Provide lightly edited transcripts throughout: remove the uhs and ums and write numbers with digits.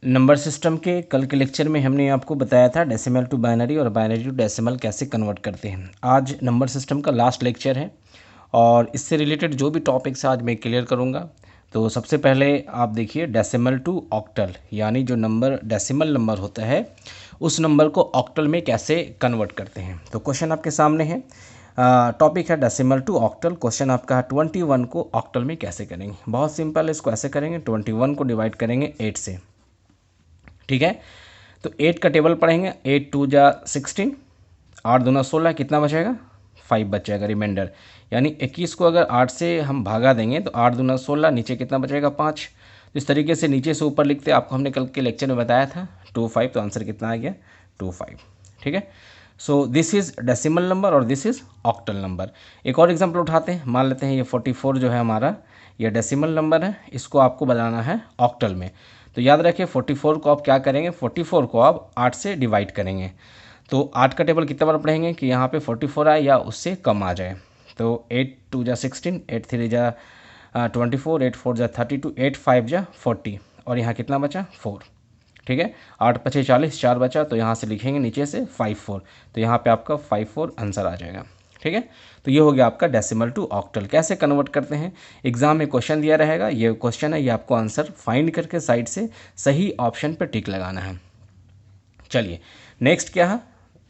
Number system के कल के लेक्चर में हमने आपको बताया था डेसिमल टू बाइनरी और बाइनरी टू डेसिमल कैसे कन्वर्ट करते हैं। आज नंबर सिस्टम का लास्ट लेक्चर है और इससे रिलेटेड जो भी टॉपिक्स आज मैं क्लियर करूँगा। तो सबसे पहले आप देखिए डेसिमल टू ऑक्टल, यानी जो नंबर डेसिमल नंबर होता है उस नंबर को ऑक्टल में कैसे कन्वर्ट करते हैं। तो क्वेश्चन आपके सामने है, टॉपिक है डेसिमल टू ऑक्टल। क्वेश्चन आपका है 21 को ऑक्टल में कैसे करेंगे। बहुत सिंपल है, इसको ऐसे करेंगे, 21 को डिवाइड करेंगे 8 से, ठीक है। तो 8 का टेबल पढ़ेंगे, 8 2 जा 16, 8 दूना 16, कितना बचेगा 5 बचेगा रिमाइंडर। यानी 21 को अगर 8 से हम भागा देंगे तो 8 दूना 16, नीचे कितना बचेगा 5। तो इस तरीके से नीचे से ऊपर लिखते, आपको हमने कल के लेक्चर में बताया था 25, तो आंसर कितना आ गया 25, ठीक है। So this is decimal number और दिस इज़ ऑक्टल नंबर। एक और एग्जांपल उठाते हैं, मान लेते हैं ये 44 जो है हमारा, ये डेसिमल नंबर है, इसको आपको बनाना है ऑक्टल में। तो याद रखिए 44 को आप क्या करेंगे, 44 को आप 8 से डिवाइड करेंगे। तो 8 का टेबल कितना बार पढ़ेंगे कि यहाँ पे 44 आए या उससे कम आ जाए। तो 8 2 जा 16, 8 3 जा 24, 8 4 जा 32, 8 5 जा 40 और यहाँ कितना बचा 4, ठीक है। 8 5 40, 4 बचा, तो यहाँ से लिखेंगे नीचे से 5 4, तो यहाँ पे आपका 5 4 आंसर आ जाएगा, ठीक है। तो ये हो गया आपका डेसिमल टू ऑक्टल। कैसे कन्वर्ट करते हैं, एग्जाम में क्वेश्चन दिया रहेगा, ये क्वेश्चन है, ये आपको आंसर फाइंड करके साइड से सही ऑप्शन पर टिक लगाना है। चलिए नेक्स्ट क्या है,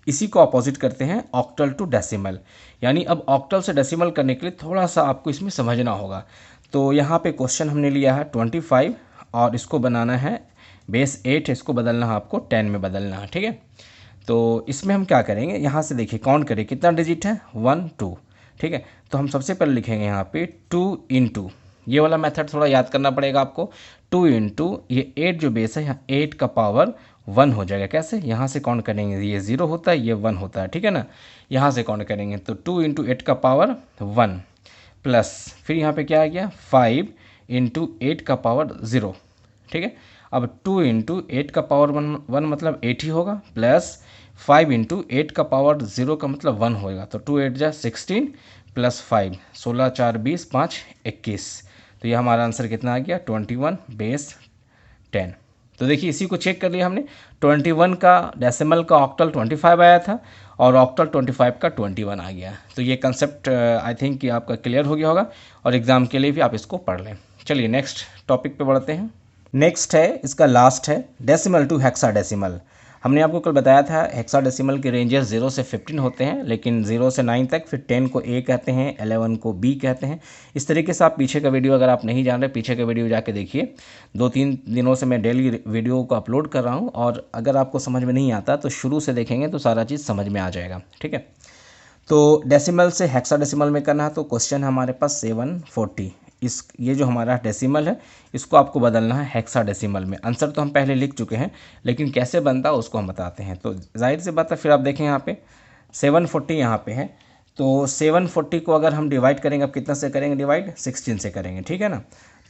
इसी को अपोजिट करते हैं, ऑक्टल टू डेसिमल। यानी अब ऑक्टल से डेसिमल करने के लिए थोड़ा सा आपको इसमें समझना होगा। तो यहाँ पे क्वेश्चन हमने लिया है 25 और इसको बनाना है बेस 8, इसको बदलना है आपको 10 में बदलना है, ठीक है। तो इसमें हम क्या करेंगे, यहाँ से देखिए काउंट करिए कितना डिजिट है 1 2, ठीक है। तो हम सबसे पहले लिखेंगे यहाँ पे 2 इंटू, ये वाला मेथड थोड़ा याद करना पड़ेगा आपको। 2 इंटू ये 8 जो बेस है, यहाँ 8 का पावर 1 हो जाएगा। कैसे, यहाँ से काउंट करेंगे, ये 0 होता है, ये 1 होता है, ठीक है ना। यहाँ से काउंट करेंगे तो 2 इंटू 8 का पावर 1 प्लस फिर यहाँ पे क्या आ गया 5 इंटू 8 का पावर 0, ठीक है। अब 2 इंटू 8 का पावर 1 मतलब 8 ही होगा, प्लस 5 इंटू 8 का पावर 0 का मतलब 1 होएगा। तो 2 8 जा 16 प्लस 5, 16 4 20 5 21, तो ये हमारा आंसर कितना आ गया 21 बेस 10। तो देखिए इसी को चेक कर लिया हमने, 21 का डेसिमल का ऑक्टल 25 आया था और ऑक्टल 25 का 21 आ गया। तो ये कंसेप्ट आई थिंक कि आपका क्लियर हो गया होगा और एग्ज़ाम के लिए भी आप इसको पढ़ लें। चलिए नेक्स्ट टॉपिक पे बढ़ते हैं। नेक्स्ट है, इसका लास्ट है डेसिमल टू हेक्साडेसिमल। हमने आपको कल बताया था हेक्साडेसिमल के रेंजेस 0 से 15 होते हैं, लेकिन 0 से 9 तक, फिर 10 को A कहते हैं, 11 को B कहते हैं। इस तरीके से आप पीछे का वीडियो अगर आप नहीं जान रहे, पीछे का वीडियो जाके देखिए। 2-3 दिनों से मैं डेली वीडियो को अपलोड कर रहा हूँ और अगर आपको समझ में नहीं आता तो शुरू से देखेंगे तो सारा चीज़ समझ में आ जाएगा, ठीक है। तो डेसिमल से हेक्साडेसिमल में करना है, तो क्वेश्चन हमारे पास 740, इस ये जो हमारा डेसिमल है इसको आपको बदलना है हेक्साडेसिमल में। आंसर तो हम पहले लिख चुके हैं, लेकिन कैसे बनता है उसको हम बताते हैं। तो जाहिर सी बात है, फिर आप देखें यहाँ पे 740 यहाँ पे है, तो 740 को अगर हम डिवाइड करेंगे, अब कितना से करेंगे डिवाइड, 16 से करेंगे, ठीक है ना।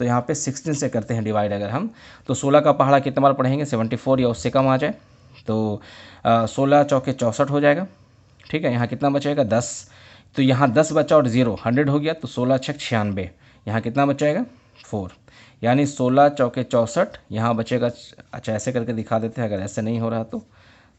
तो यहाँ पे 16 से करते हैं डिवाइड अगर हम, तो 16 का पहाड़ा कितना बार पढ़ेंगे, 74 या उससे कम आ जाए, तो 16 चौके 64 हो जाएगा, ठीक है। यहाँ कितना बचेगा 10, तो यहाँ 10 बचा और 0 100 हो गया, तो 16 छक 96, यहाँ कितना बचेगा 4, यानी 16 चौके 64, यहाँ बचेगा। अच्छा ऐसे करके दिखा देते हैं, अगर ऐसे नहीं हो रहा तो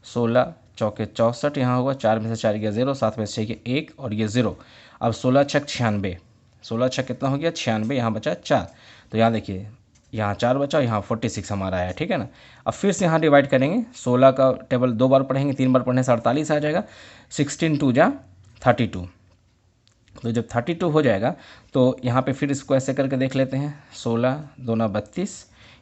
16 चौके 64 यहाँ होगा, 4 में से 4 गया 0, 7 में से 1 और ये 0। अब 16 छक 96, 16 छक कितना हो गया 96, यहाँ बचा 4, तो यहाँ देखिए यहाँ 4 बचा, यहाँ 46 हमारा आया, ठीक है ना। अब फिर से यहाँ डिवाइड करेंगे, 16 का टेबल 2 बार पढ़ेंगे, 3 बार पढ़ने से 48 आ जाएगा, 16 2 जा 32। तो जब 32 हो जाएगा तो यहाँ पे फिर इसको ऐसे करके देख लेते हैं, 16 2 ना 32,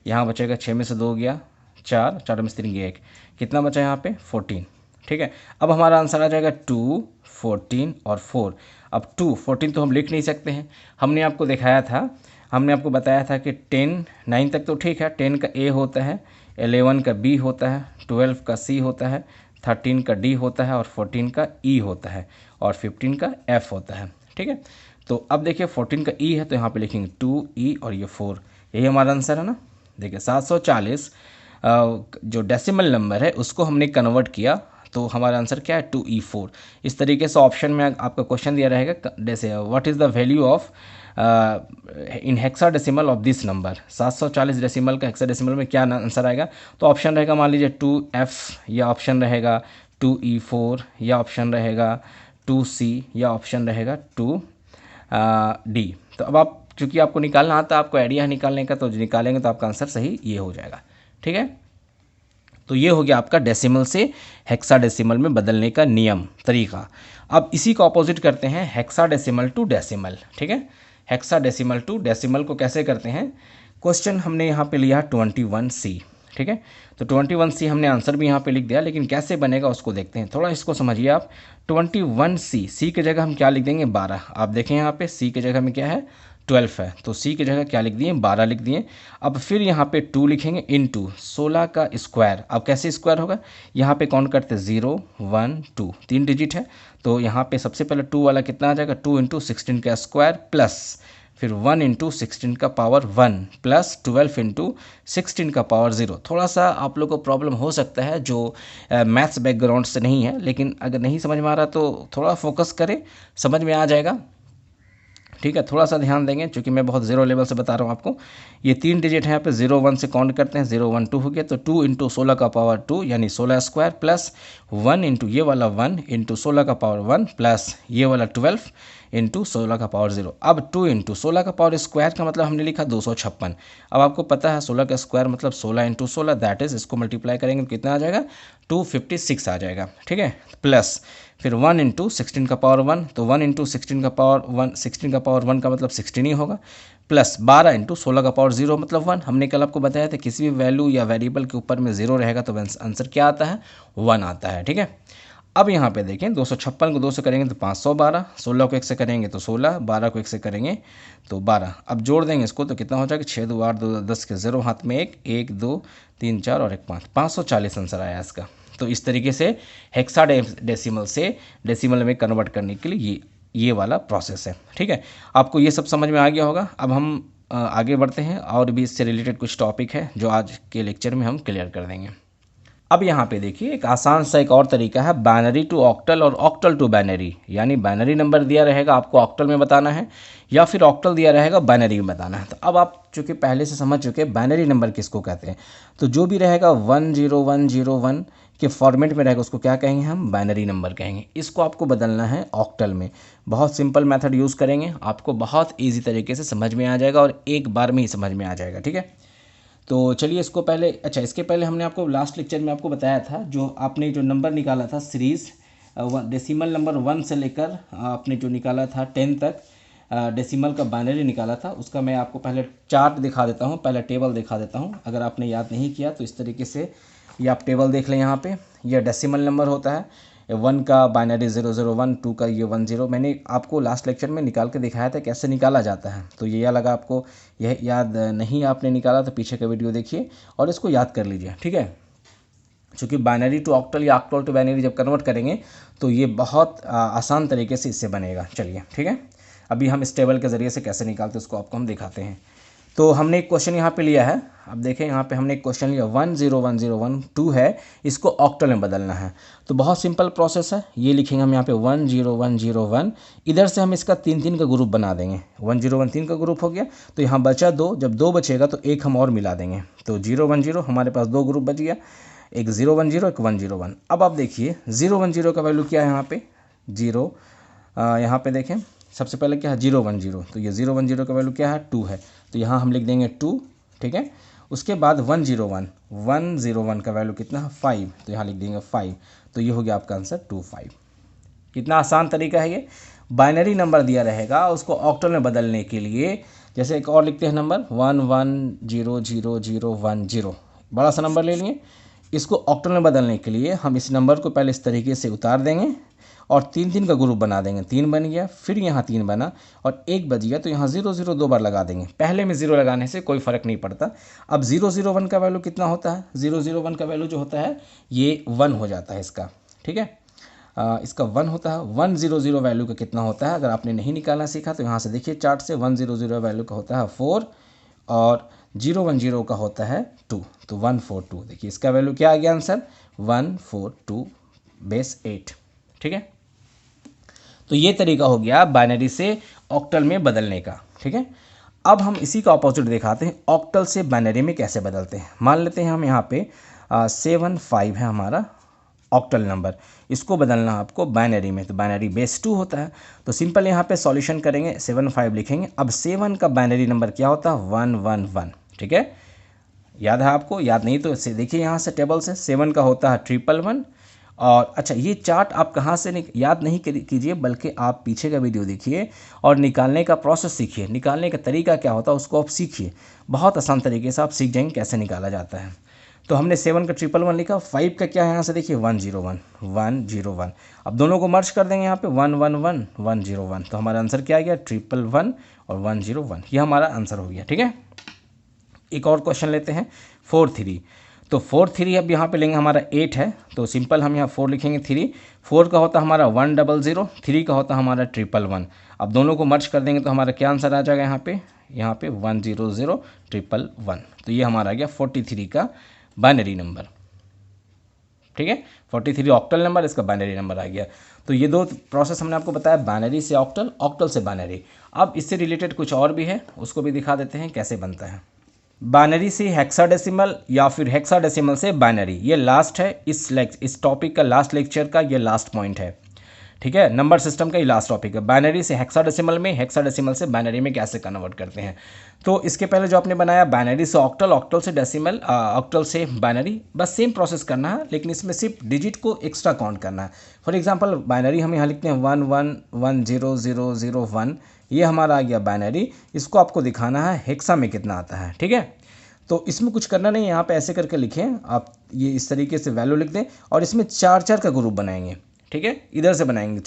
यहाँ बचेगा 6 में से 2 गया 4, 4 में से 3 गया 1, कितना बचा यहाँ पे 14, ठीक है। अब हमारा आंसर आ जाएगा 2 14 और 4। अब 2 14 तो हम लिख नहीं सकते हैं, हमने आपको दिखाया था, हमने आपको बताया था कि 10 9 तक तो ठीक है, 10 का A होता है, 11 का B होता है, 12 का C होता है, 13 का D होता है और 14 का E होता है और 15 का F होता है, ठीक है। तो अब देखिए 14 का E है, तो यहाँ पे लिखेंगे 2E और ये 4, यही हमारा आंसर है ना। देखिए 740 जो डेसिमल नंबर है उसको हमने कन्वर्ट किया, तो हमारा आंसर क्या है 2E4। इस तरीके से ऑप्शन में आपका क्वेश्चन दिया रहेगा, जैसे what is the value of in hexadecimal of this number, 740 decimal का हेक्साडेसिमल में क्या आंसर आएगा। तो ऑप्शन रहेगा मान लीजिए 2F, या ऑप्शन रहेगा 2E4, या ऑप्शन रहेगा 2C, या ऑप्शन रहेगा 2D। तो अब आप चूँकि आपको निकालना आता है, आपको आइडिया है निकालने का, तो निकालेंगे तो आपका आंसर सही ये हो जाएगा। ठीक है, तो ये हो गया आपका डेसिमल से हेक्साडेसिमल में बदलने का नियम तरीका। अब इसी को अपोजिट करते हैं हेक्साडेसिमल टू डेसिमल। ठीक है, हेक्साडेसिमल टू डेसिमल को कैसे करते हैं। क्वेश्चन हमने यहाँ पे लिया 21C। ठीक है, तो 21C हमने आंसर भी यहाँ पे लिख दिया, लेकिन कैसे बनेगा उसको देखते हैं। थोड़ा इसको समझिए आप। 21C, सी की जगह हम क्या लिख देंगे 12। आप देखें यहाँ पे सी की जगह में क्या है 12 है, तो सी की जगह क्या लिख दिए 12 लिख दिए। अब फिर यहाँ पे 2 लिखेंगे इनटू 16 का स्क्वायर। अब कैसे स्क्वायर होगा, यहाँ पे काउंट करते 0 1 2, 3 डिजिट है, तो यहाँ पे सबसे पहले 2 वाला कितना आ जाएगा 2 इंटू 16 का स्क्वायर प्लस फिर 1 इंटू 16 का पावर 1 प्लस 12 इंटू 16 का पावर 0। थोड़ा सा आप लोग को प्रॉब्लम हो सकता है जो मैथ्स बैकग्राउंड से नहीं है, लेकिन अगर नहीं समझ में आ रहा तो थोड़ा फोकस करें, समझ में आ जाएगा। ठीक है, थोड़ा सा ध्यान देंगे, क्योंकि मैं बहुत जीरो लेवल से बता रहा हूँ आपको। ये 3 डिजिट है यहाँ पे 0 1 से काउंट करते हैं, 0 1 2 हो गया, तो 2 इंटू 16 का पावर 2 यानी 16 स्क्वायर प्लस 1 इंटू ये वाला 1 इंटू 16 का पावर 1 प्लस ये वाला 12 इंटू 16 का पावर 0। अब 2 इंटू 16 का पावर स्क्वायर का मतलब हमने लिखा 256। अब आपको पता है 16 का स्क्वायर मतलब 16 इंटू 16, दैट इज इसको मल्टीप्लाई करेंगे तो कितना आ जाएगा 256 आ जाएगा। ठीक है, प्लस फिर 1 इंटू 16 का पावर 1, तो 1 इंटू 16 का पावर 1, 16 का पावर 1 का मतलब 16 ही होगा, प्लस 12 इंटू 16 का पावर 0 मतलब 1। हमने कल आपको बताया था किसी भी वैल्यू या वेरिएबल के ऊपर में 0 रहेगा तो आंसर क्या आता है 1 आता है। ठीक है, अब यहाँ पे देखें 256 को 2 से करेंगे तो 512, 16 को 1 से करेंगे तो 16, 12 को 1 से करेंगे तो 12। अब जोड़ देंगे इसको तो कितना हो जाएगा 6 2 8 2 10 के 0 हाथ में 1 1 2 3 4 और 1 5, 540 आंसर आया इसका। तो इस तरीके से हेक्साडेसिमल से डेसिमल में कन्वर्ट करने के लिए ये वाला प्रोसेस है। ठीक है, आपको ये सब समझ में आ गया होगा। अब हम आगे बढ़ते हैं, और भी इससे रिलेटेड कुछ टॉपिक है जो आज के लेक्चर में हम क्लियर कर देंगे। अब यहाँ पे देखिए एक आसान सा एक और तरीका है बाइनरी टू ऑक्टल और ऑक्टल टू बाइनरी, यानी बाइनरी नंबर दिया रहेगा आपको ऑक्टल में बताना है, या फिर ऑक्टल दिया रहेगा बाइनरी में बताना है। तो अब आप चूँकि पहले से समझ चुके बाइनरी नंबर किसको कहते हैं, तो जो भी रहेगा 10101 के फॉर्मेट में रहेगा उसको क्या कहेंगे हम बाइनरी नंबर कहेंगे। इसको आपको बदलना है ऑक्टल में। बहुत सिंपल मेथड यूज़ करेंगे, आपको बहुत ईजी तरीके से समझ में आ जाएगा और एक बार में ही समझ में आ जाएगा। ठीक है, तो चलिए इसको पहले, अच्छा इसके पहले हमने आपको लास्ट लेक्चर में आपको बताया था जो आपने जो नंबर निकाला था सीरीज़ डेसिमल नंबर 1 से लेकर आपने जो निकाला था 10 तक डेसिमल का बाइनरी निकाला था, उसका मैं आपको पहले चार्ट दिखा देता हूँ, पहले टेबल दिखा देता हूँ। अगर आपने याद नहीं किया तो इस तरीके से ये आप टेबल देख लें। यहाँ पे यह डेसिमल नंबर होता है, 1 का बाइनरी 001, 2 का ये 10। मैंने आपको लास्ट लेक्चर में निकाल के दिखाया था कैसे निकाला जाता है, तो ये लगा आपको यह याद नहीं आपने निकाला तो पीछे का वीडियो देखिए और इसको याद कर लीजिए। ठीक है, चूँकि बाइनरी टू ऑक्टल या ऑक्टल टू बाइनरी जब कन्वर्ट करेंगे तो ये बहुत आसान तरीके से इससे बनेगा। चलिए ठीक है, अभी हम इस टेबल के ज़रिए से कैसे निकालते हैं उसको आपको हम दिखाते हैं। तो हमने एक क्वेश्चन यहाँ पे लिया है, अब देखें यहाँ पे हमने एक क्वेश्चन लिया 101012 है, इसको ऑक्टल में बदलना है। तो बहुत सिंपल प्रोसेस है, ये लिखेंगे हम यहाँ पे 10101, इधर से हम इसका 3 का ग्रुप बना देंगे। 1013 3 का ग्रुप हो गया, तो यहाँ बचा 2, जब 2 बचेगा तो एक हम और मिला देंगे, तो 010 हमारे पास 2 ग्रुप बच गया, एक 010 एक 101। अब आप देखिए 010 का वैल्यू क्या है यहाँ पे 0, यहाँ पे देखें सबसे पहले क्या है 010, तो ये 010 का वैल्यू क्या है 2 है, तो यहाँ हम लिख देंगे 2। ठीक है, उसके बाद 101 का वैल्यू कितना है 5, तो यहाँ लिख देंगे 5, तो ये हो गया आपका आंसर 25। कितना आसान तरीका है ये। बाइनरी नंबर दिया रहेगा उसको ऑक्टल में बदलने के लिए, जैसे एक और लिखते हैं नंबर 11000010, बड़ा सा नंबर ले लिए, इसको ऑक्टल में बदलने के लिए हम इस नंबर को पहले इस तरीके से उतार देंगे और 3 का ग्रुप बना देंगे। 3 बन गया, फिर यहाँ 3 बना और 1 बच गया, तो यहाँ 0 2 बार लगा देंगे। पहले में 0 लगाने से कोई फ़र्क नहीं पड़ता। अब 001 का वैल्यू कितना होता है, 001 का वैल्यू जो होता है ये 1 हो जाता है इसका। ठीक है, इसका 1 होता है। 100 वैल्यू का कितना होता है, अगर आपने नहीं निकालना सीखा तो यहाँ से देखिए चार्ट से 100 वैल्यू का होता है 4 और 010 का होता है 2, तो 142। देखिए इसका वैल्यू क्या आ गया आंसर 142 बेस 8। ठीक है, तो ये तरीका हो गया बाइनरी से ऑक्टल में बदलने का। ठीक है, अब हम इसी का ऑपोजिट दिखाते हैं, ऑक्टल से बाइनरी में कैसे बदलते हैं। मान लेते हैं हम यहाँ पे 75 है हमारा ऑक्टल नंबर, इसको बदलना आपको बाइनरी में, तो बाइनरी बेस 2 होता है। तो सिंपल यहाँ पे सॉल्यूशन करेंगे, 75 लिखेंगे। अब 7 का बाइनरी नंबर क्या होता है, 111। ठीक है, याद है आपको? याद नहीं तो देखिए यहाँ से टेबल से, 7 का होता है 111। और अच्छा, ये चार्ट आप कहाँ से याद नहीं कीजिए, बल्कि आप पीछे का वीडियो देखिए और निकालने का प्रोसेस सीखिए, निकालने का तरीका क्या होता है उसको आप सीखिए। बहुत आसान तरीके से आप सीख जाएंगे कैसे निकाला जाता है। तो हमने 7 का 111 लिखा, 5 का क्या है यहाँ से देखिए 101। अब दोनों को मर्ज कर देंगे यहाँ पे 111 101, तो हमारा आंसर क्या आ गया 111 और 101, ये हमारा आंसर हो गया। ठीक है, एक और क्वेश्चन लेते हैं 4-3। तो 4-3 अब यहाँ पे लेंगे, हमारा 8 है तो सिंपल हम यहाँ 4 लिखेंगे, 3 4 का होता हमारा 100, 3 का होता हमारा 111। अब दोनों को मर्ज कर देंगे तो हमारा क्या आंसर आ जाएगा यहाँ पे 100 111। तो ये हमारा आ गया 43 का बाइनरी नंबर। ठीक है, 43 ऑक्टल नंबर, इसका बाइनरी नंबर आ गया। तो ये दो प्रोसेस हमने आपको बताया, बाइनरी से ऑक्टल, ऑक्टल से बाइनरी। अब इससे रिलेटेड कुछ और भी है, उसको भी दिखा देते हैं कैसे बनता है। बाइनरी से हेक्साडेसिमल या फिर हेक्साडेसिमल से बाइनरी, ये लास्ट है इस टॉपिक का, लास्ट लेक्चर का ये लास्ट पॉइंट है। ठीक है, नंबर सिस्टम का ये लास्ट टॉपिक है। बाइनरी से हेक्साडेसिमल में, हेक्साडेसिमल से बाइनरी में कैसे कन्वर्ट करते हैं। तो इसके पहले जो आपने बनाया बाइनरी से ऑक्टल, ऑक्टल से डेसिमल, ऑक्टल से बाइनरी, बस सेम प्रोसेस करना है, लेकिन इसमें सिर्फ डिजिट को एक्स्ट्रा काउंट करना है। फॉर एग्जांपल बाइनरी हम यहाँ लिखते हैं 11100001, ये हमारा आ गया बाइनरी। इसको आपको दिखाना है हेक्सा में कितना आता है। ठीक है, तो इसमें कुछ करना नहीं है, यहाँ पे ऐसे करके लिखें आप, ये इस तरीके से वैल्यू लिख दें और इसमें 4 का ग्रुप बनाएंगे। ठीक है, इधर से बनाएंगे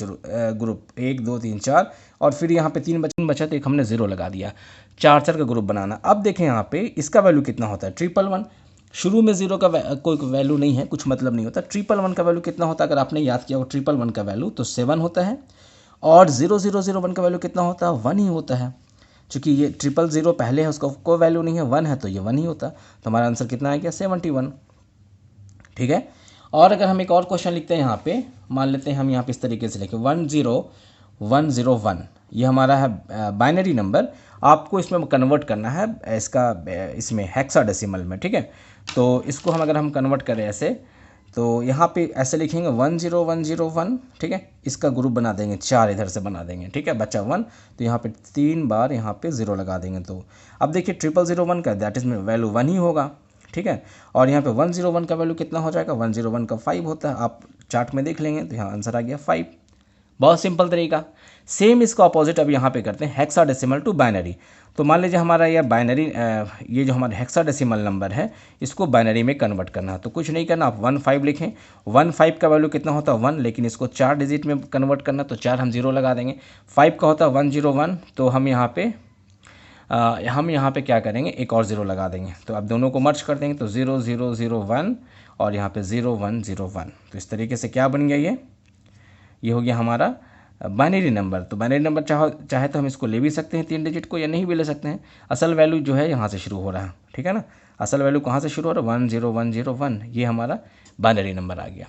ग्रुप 1 2 3 4, और फिर यहाँ पे 3 बचा तो एक हमने 0 लगा दिया, 4 का ग्रुप बनाना। अब देखें यहाँ पे इसका वैल्यू कितना होता है 111। शुरू में 0 का कोई वैल्यू नहीं है, कुछ मतलब नहीं होता। 111 का वैल्यू कितना होता है, अगर आपने याद किया हो 111 का वैल्यू तो 7 होता है, और 0001 का वैल्यू कितना होता है 1 ही होता है। चूँकि ये 000 पहले है, उसका कोई वैल्यू नहीं है, 1 है तो ये 1 ही होता। तो हमारा आंसर कितना आ गया 71। ठीक है, और अगर हम एक और क्वेश्चन लिखते हैं यहाँ पे, मान लेते हैं हम यहाँ पे इस तरीके से लिखें 10101, ये हमारा है बाइनरी नंबर। आपको इसमें कन्वर्ट करना है इसका, इसमें हेक्साडेसिमल में। ठीक है, तो इसको अगर हम कन्वर्ट करें ऐसे, तो यहाँ पे ऐसे लिखेंगे 10101। ठीक है, इसका ग्रुप बना देंगे 4, इधर से बना देंगे। ठीक है, बचा 1, तो यहाँ पे 3 बार यहाँ पे 0 लगा देंगे। तो अब देखिए 0001 का दैट इज में वैल्यू 1 ही होगा। ठीक है, और यहाँ पे 101 का वैल्यू कितना हो जाएगा, 101 का 5 होता है। आप चार्ट में देख लेंगे तो यहाँ आंसर आ गया 5। बहुत सिंपल तरीका। सेम इसका अपोजिट अब यहाँ पे करते हैं हेक्साडेसिमल टू बाइनरी। तो मान लीजिए हमारा यह बाइनरी, ये जो हमारा हेक्साडेसिमल नंबर है इसको बाइनरी में कन्वर्ट करना है। तो कुछ नहीं करना, आप 15 लिखें। 15 का वैल्यू कितना होता है 1, लेकिन इसको 4 डिजिट में कन्वर्ट करना, तो 4 हम 0 लगा देंगे। 5 का होता है 101, तो हम यहाँ पे क्या करेंगे, एक और 0 लगा देंगे। तो अब दोनों को मर्ज कर देंगे तो 0001 और यहाँ पे 0101। तो इस तरीके से क्या बन गया, ये हो गया हमारा बाइनरी नंबर। तो बाइनरी नंबर चाहे तो हम इसको ले भी सकते हैं 3 डिजिट को, या नहीं भी ले सकते हैं। असल वैल्यू जो है यहाँ से शुरू हो रहा है। ठीक है ना, असल वैल्यू कहाँ से शुरू हो रहा है 10101, ये हमारा बाइनरी नंबर आ गया।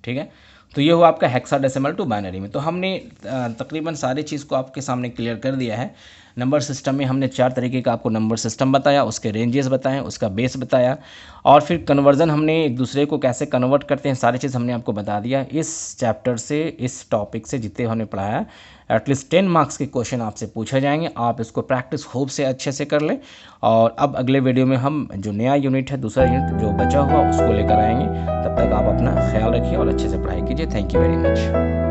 ठीक है, तो ये हुआ आपका हेक्साडेसिमल टू बाइनरी में। तो हमने तकरीबन सारी चीज़ को आपके सामने क्लियर कर दिया है। नंबर सिस्टम में हमने 4 तरीके का आपको नंबर सिस्टम बताया, उसके रेंजेस बताएं, उसका बेस बताया, और फिर कन्वर्जन हमने एक दूसरे को कैसे कन्वर्ट करते हैं, सारी चीज़ हमने आपको बता दिया। इस चैप्टर से, इस टॉपिक से जितने हमने पढ़ाया, एटलीस्ट 10 मार्क्स के क्वेश्चन आपसे पूछे जाएंगे। आप इसको प्रैक्टिस खूब से अच्छे से कर लें। और अब अगले वीडियो में हम जो नया यूनिट है, दूसरा यूनिट जो बचा हुआ, उसको लेकर आएंगे। तब तक आप अपना ख्याल रखिए और अच्छे से पढ़ाई कीजिए। Thank you very much.